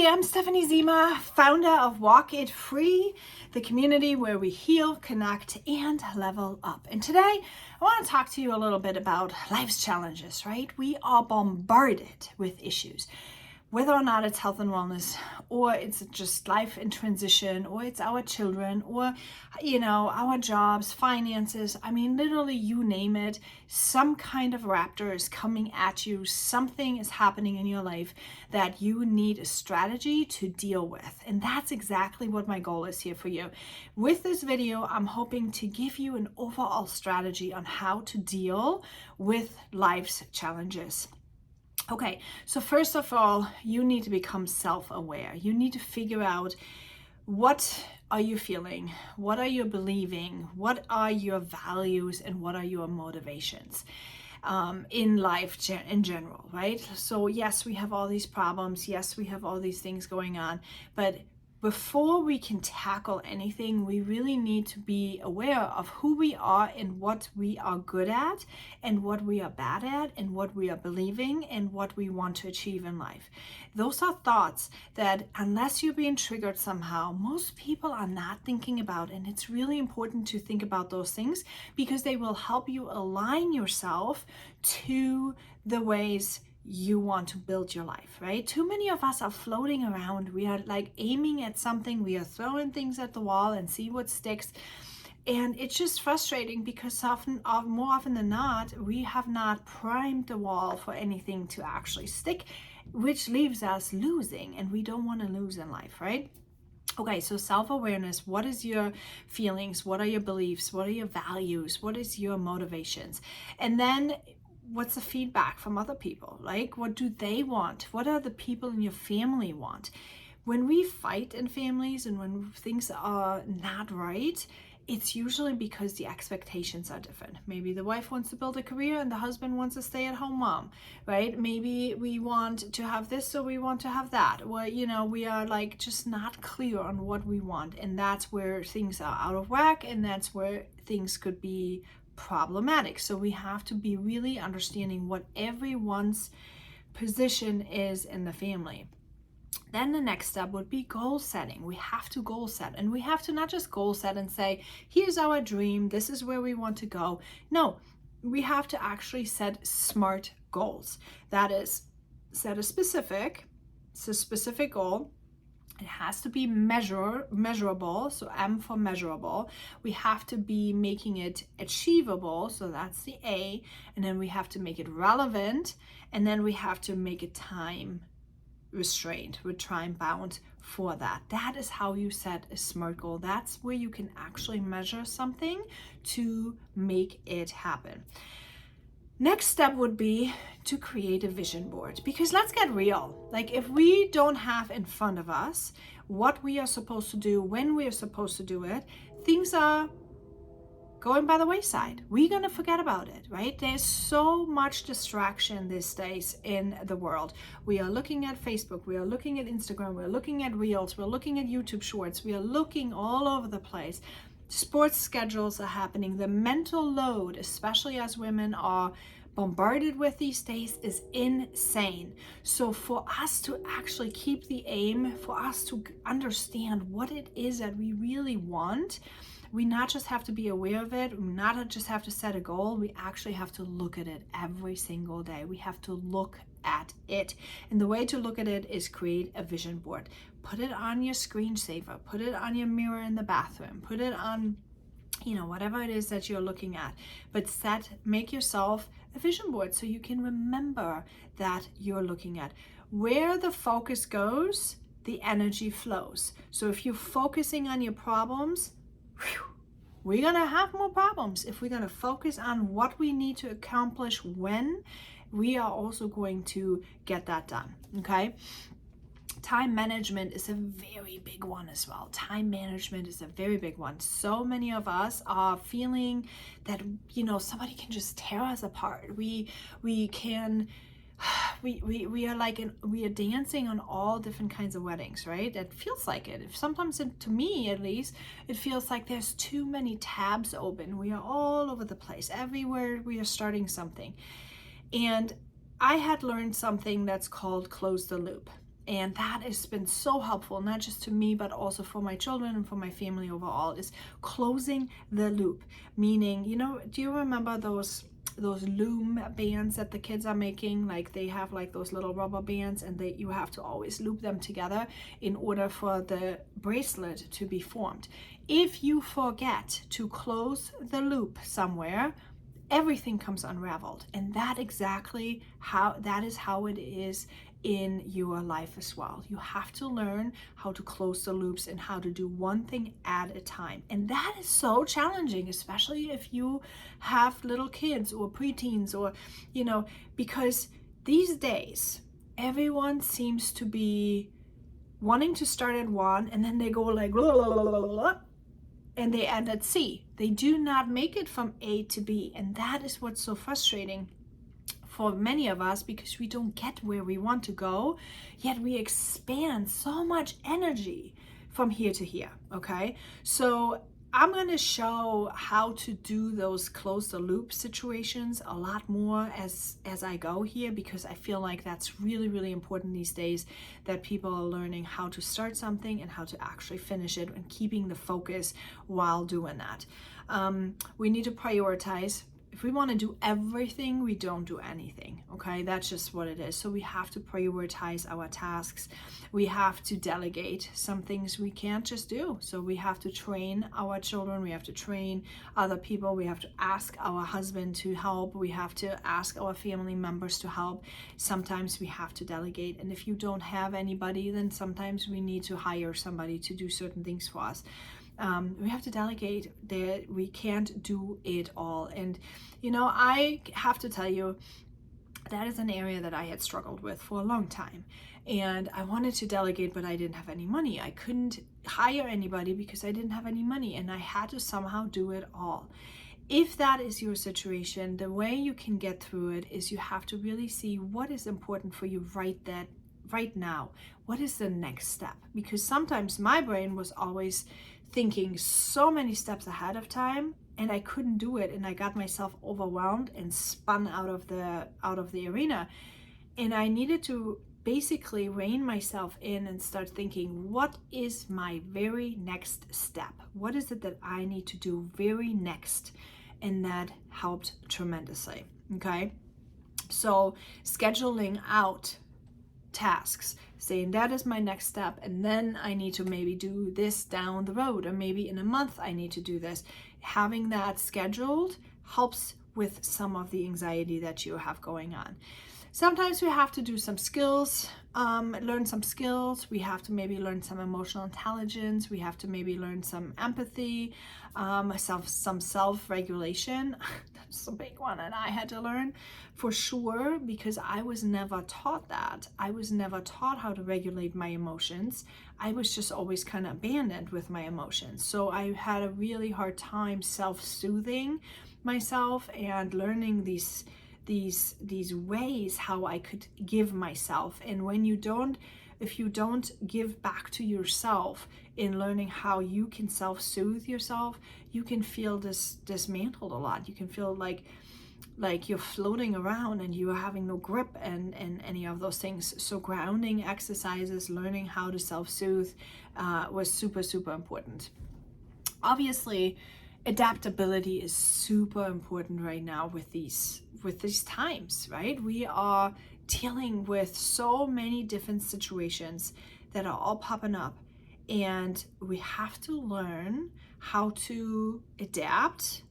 I'm Stephanie Zima, founder of Walk It Free, the community where we heal, connect, and level up. And today, I want to talk to you a little bit about life's challenges, right? We are bombarded with issues, whether or not it's health and wellness, or it's just life in transition, or it's our children, or, our jobs, finances. I mean, literally, you name it, some kind of raptor is coming at you. Something is happening in your life that you need a strategy to deal with. And that's exactly what my goal is here for you. With this video, I'm hoping to give you an overall strategy on how to deal with life's challenges. Okay, so first of all, you need to become self-aware. You need to figure out, what are you feeling? What are you believing? What are your values and what are your motivations in life in general, right? So yes, we have all these problems. Yes, we have all these things going on, but before we can tackle anything, we really need to be aware of who we are and what we are good at and what we are bad at and what we are believing and what we want to achieve in life. Those are thoughts that, unless you're being triggered somehow, most people are not thinking about. And it's really important to think about those things because they will help you align yourself to the ways you want to build your life, right? Too many of us are floating around. We are like aiming at something. We are throwing things at the wall and see what sticks. And it's just frustrating because more often than not, we have not primed the wall for anything to actually stick, which leaves us losing. And we don't want to lose in life, right? Okay, so self-awareness, what is your feelings? What are your beliefs? What are your values? What is your motivations? And then what's the feedback from other people? Like, what do they want? What are the people in your family want? When we fight in families and when things are not right, it's usually because the expectations are different. Maybe the wife wants to build a career and the husband wants a stay-at-home mom, right? Maybe we want to have this, so we want to have that. Well, we are like just not clear on what we want. And that's where things are out of whack, and that's where things could be problematic. So we have to be really understanding what everyone's position is in the family. Then the next step would be goal setting. We have to goal set, and we have to not just goal set and say, here's our dream, this is where we want to go. No, we have to actually set smart goals. That is, set a specific goal. It has to be measurable, so M for measurable. We have to be making it achievable, so that's the A. And then we have to make it relevant, and then we have to make it time restrained, with time bound for that. That is how you set a SMART goal. That's where you can actually measure something to make it happen. Next step would be to create a vision board, because let's get real. Like, if we don't have in front of us what we are supposed to do, when we are supposed to do it, things are going by the wayside. We're going to forget about it, right? There's so much distraction these days in the world. We are looking at Facebook, we are looking at Instagram, we're looking at Reels, we're looking at YouTube Shorts, we are looking all over the place. Sports schedules are happening. The mental load, especially as women are bombarded with these days, is insane. So for us to actually keep the aim, for us to understand what it is that we really want, we not just have to be aware of it, we not just have to set a goal, we actually have to look at it every single day. We have to look at it. And the way to look at it is create a vision board. Put it on your screensaver, put it on your mirror in the bathroom, put it on, whatever it is that you're looking at. But make yourself a vision board so you can remember that you're looking at. Where the focus goes, the energy flows. So if you're focusing on your problems, we're gonna have more problems. If we're gonna focus on what we need to accomplish when, we are also going to get that done, okay? Time management is a very big one as well. Time management is a very big one. So many of us are feeling that, somebody can just tear us apart. We are dancing on all different kinds of weddings, right? It feels like it. Sometimes, to me at least, it feels like there's too many tabs open. We are all over the place. Everywhere we are starting something. And I had learned something that's called close the loop. And that has been so helpful, not just to me, but also for my children and for my family overall, is closing the loop. Meaning, do you remember those loom bands that the kids are making? Like they have like those little rubber bands, and you have to always loop them together in order for the bracelet to be formed. If you forget to close the loop somewhere, everything comes unraveled. And that is how it is in your life as well. You have to learn how to close the loops and how to do one thing at a time. And that is so challenging, especially if you have little kids or preteens, or, because these days, everyone seems to be wanting to start at 1, and then they go like, blah, blah, blah, blah, blah, and they end at C. They do not make it from A to B. And that is what's so frustrating for many of us, because we don't get where we want to go, yet we expand so much energy from here to here, okay? So I'm going to show how to do those close the loop situations a lot more as I go here, because I feel like that's really, really important these days, that people are learning how to start something and how to actually finish it, and keeping the focus while doing that. We need to prioritize. If we want to do everything, we don't do anything, okay? That's just what it is. So we have to prioritize our tasks. We have to delegate some things we can't just do. So we have to train our children. We have to train other people. We have to ask our husband to help. We have to ask our family members to help. Sometimes we have to delegate. And if you don't have anybody, then sometimes we need to hire somebody to do certain things for us. We have to delegate. That we can't do it all. And I have to tell you, that is an area that I had struggled with for a long time. And I wanted to delegate, but I didn't have any money. I couldn't hire anybody because I didn't have any money, and I had to somehow do it all. If that is your situation, the way you can get through it is you have to really see what is important for you right now. What is the next step? Because sometimes my brain was always thinking so many steps ahead of time, and I couldn't do it, and I got myself overwhelmed and spun out of the arena. And I needed to basically rein myself in and start thinking, what is my very next step? What is it that I need to do very next? And that helped tremendously. Okay, so scheduling out tasks, saying that is my next step, and then I need to maybe do this down the road, or maybe in a month I need to do this. Having that scheduled helps with some of the anxiety that you have going on. Sometimes we have to do some skills, learn some skills. We have to maybe learn some emotional intelligence. We have to maybe learn some empathy, some self-regulation. That's a big one, and I had to learn for sure, because I was never taught that. I was never taught how to regulate my emotions. I was just always kind of abandoned with my emotions. So I had a really hard time self-soothing myself and learning these ways how I could give myself. And if you don't give back to yourself in learning how you can self-soothe yourself, you can feel dismantled a lot. You can feel like you're floating around and you are having no grip and any of those things. So grounding exercises, learning how to self-soothe was super, super important. Obviously, adaptability is super important right now with these times, right? We are dealing with so many different situations that are all popping up, and we have to learn how to adapt,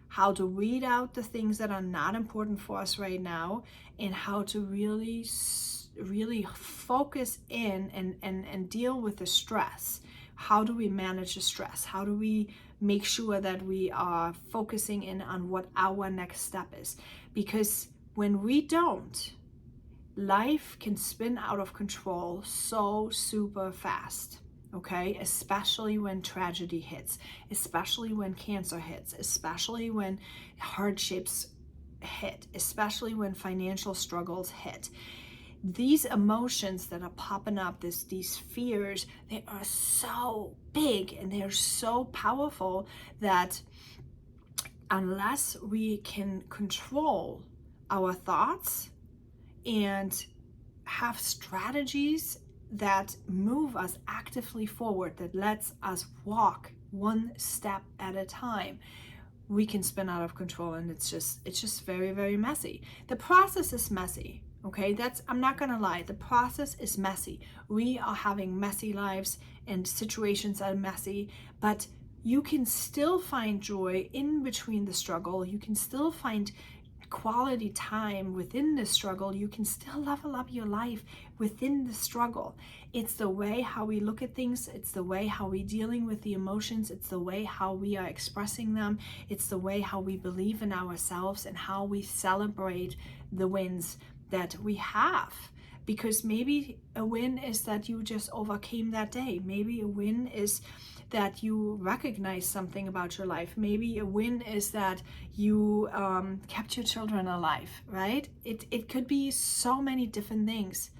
how to weed out the things that are not important for us right now, and how to really focus in and deal with the stress. How do we manage the stress? How do we make sure that we are focusing in on what our next step is? Because when we don't, life can spin out of control so super fast, okay? Especially when tragedy hits, especially when cancer hits, especially when hardships hit, especially when financial struggles hit. These emotions that are popping up, these fears, they are so big and they are so powerful that unless we can control our thoughts and have strategies that move us actively forward, that lets us walk one step at a time, we can spin out of control, and it's just very, very messy. The process is messy. Okay, I'm not gonna lie, the process is messy. We are having messy lives and situations are messy, but you can still find joy in between the struggle. You can still find quality time within the struggle. You can still level up your life within the struggle. It's the way how we look at things. It's the way how we're dealing with the emotions. It's the way how we are expressing them. It's the way how we believe in ourselves and how we celebrate the wins that we have. Because maybe a win is that you just overcame that day. Maybe a win is that you recognize something about your life. Maybe a win is that you kept your children alive, right? It could be so many different things,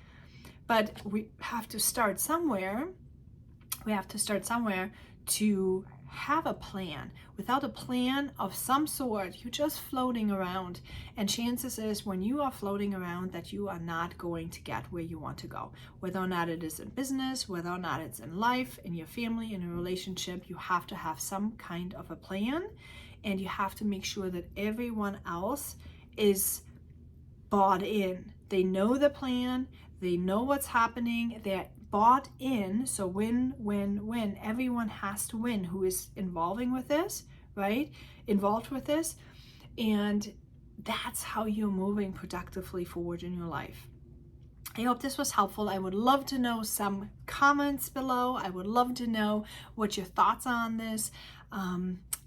but we have to start somewhere. We have to start somewhere to have a plan. Without a plan of some sort, you're just floating around, and chances is when you are floating around that you are not going to get where you want to go. Whether or not it is in business, whether or not it's in life, in your family, in a relationship, you have to have some kind of a plan, and you have to make sure that everyone else is bought in. They know the plan, they know what's happening, they're bought in. So win, win, win. Everyone has to win who is involved with this, right? And that's how you're moving productively forward in your life. I hope this was helpful. I would love to know some comments below. I would love to know what your thoughts are on this.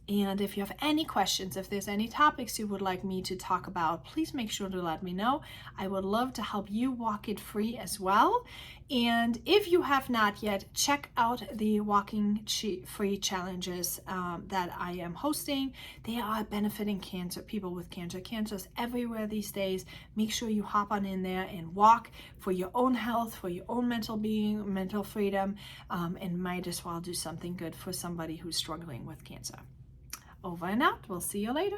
And if you have any questions, if there's any topics you would like me to talk about, please make sure to let me know. I would love to help you walk it free as well. And if you have not yet, check out the Walking Free challenges that I am hosting. They are benefiting people with cancer. Cancer is everywhere these days. Make sure you hop on in there and walk for your own health, for your own mental being, mental freedom, and might as well do something good for somebody who's struggling with cancer. Over and out. We'll see you later.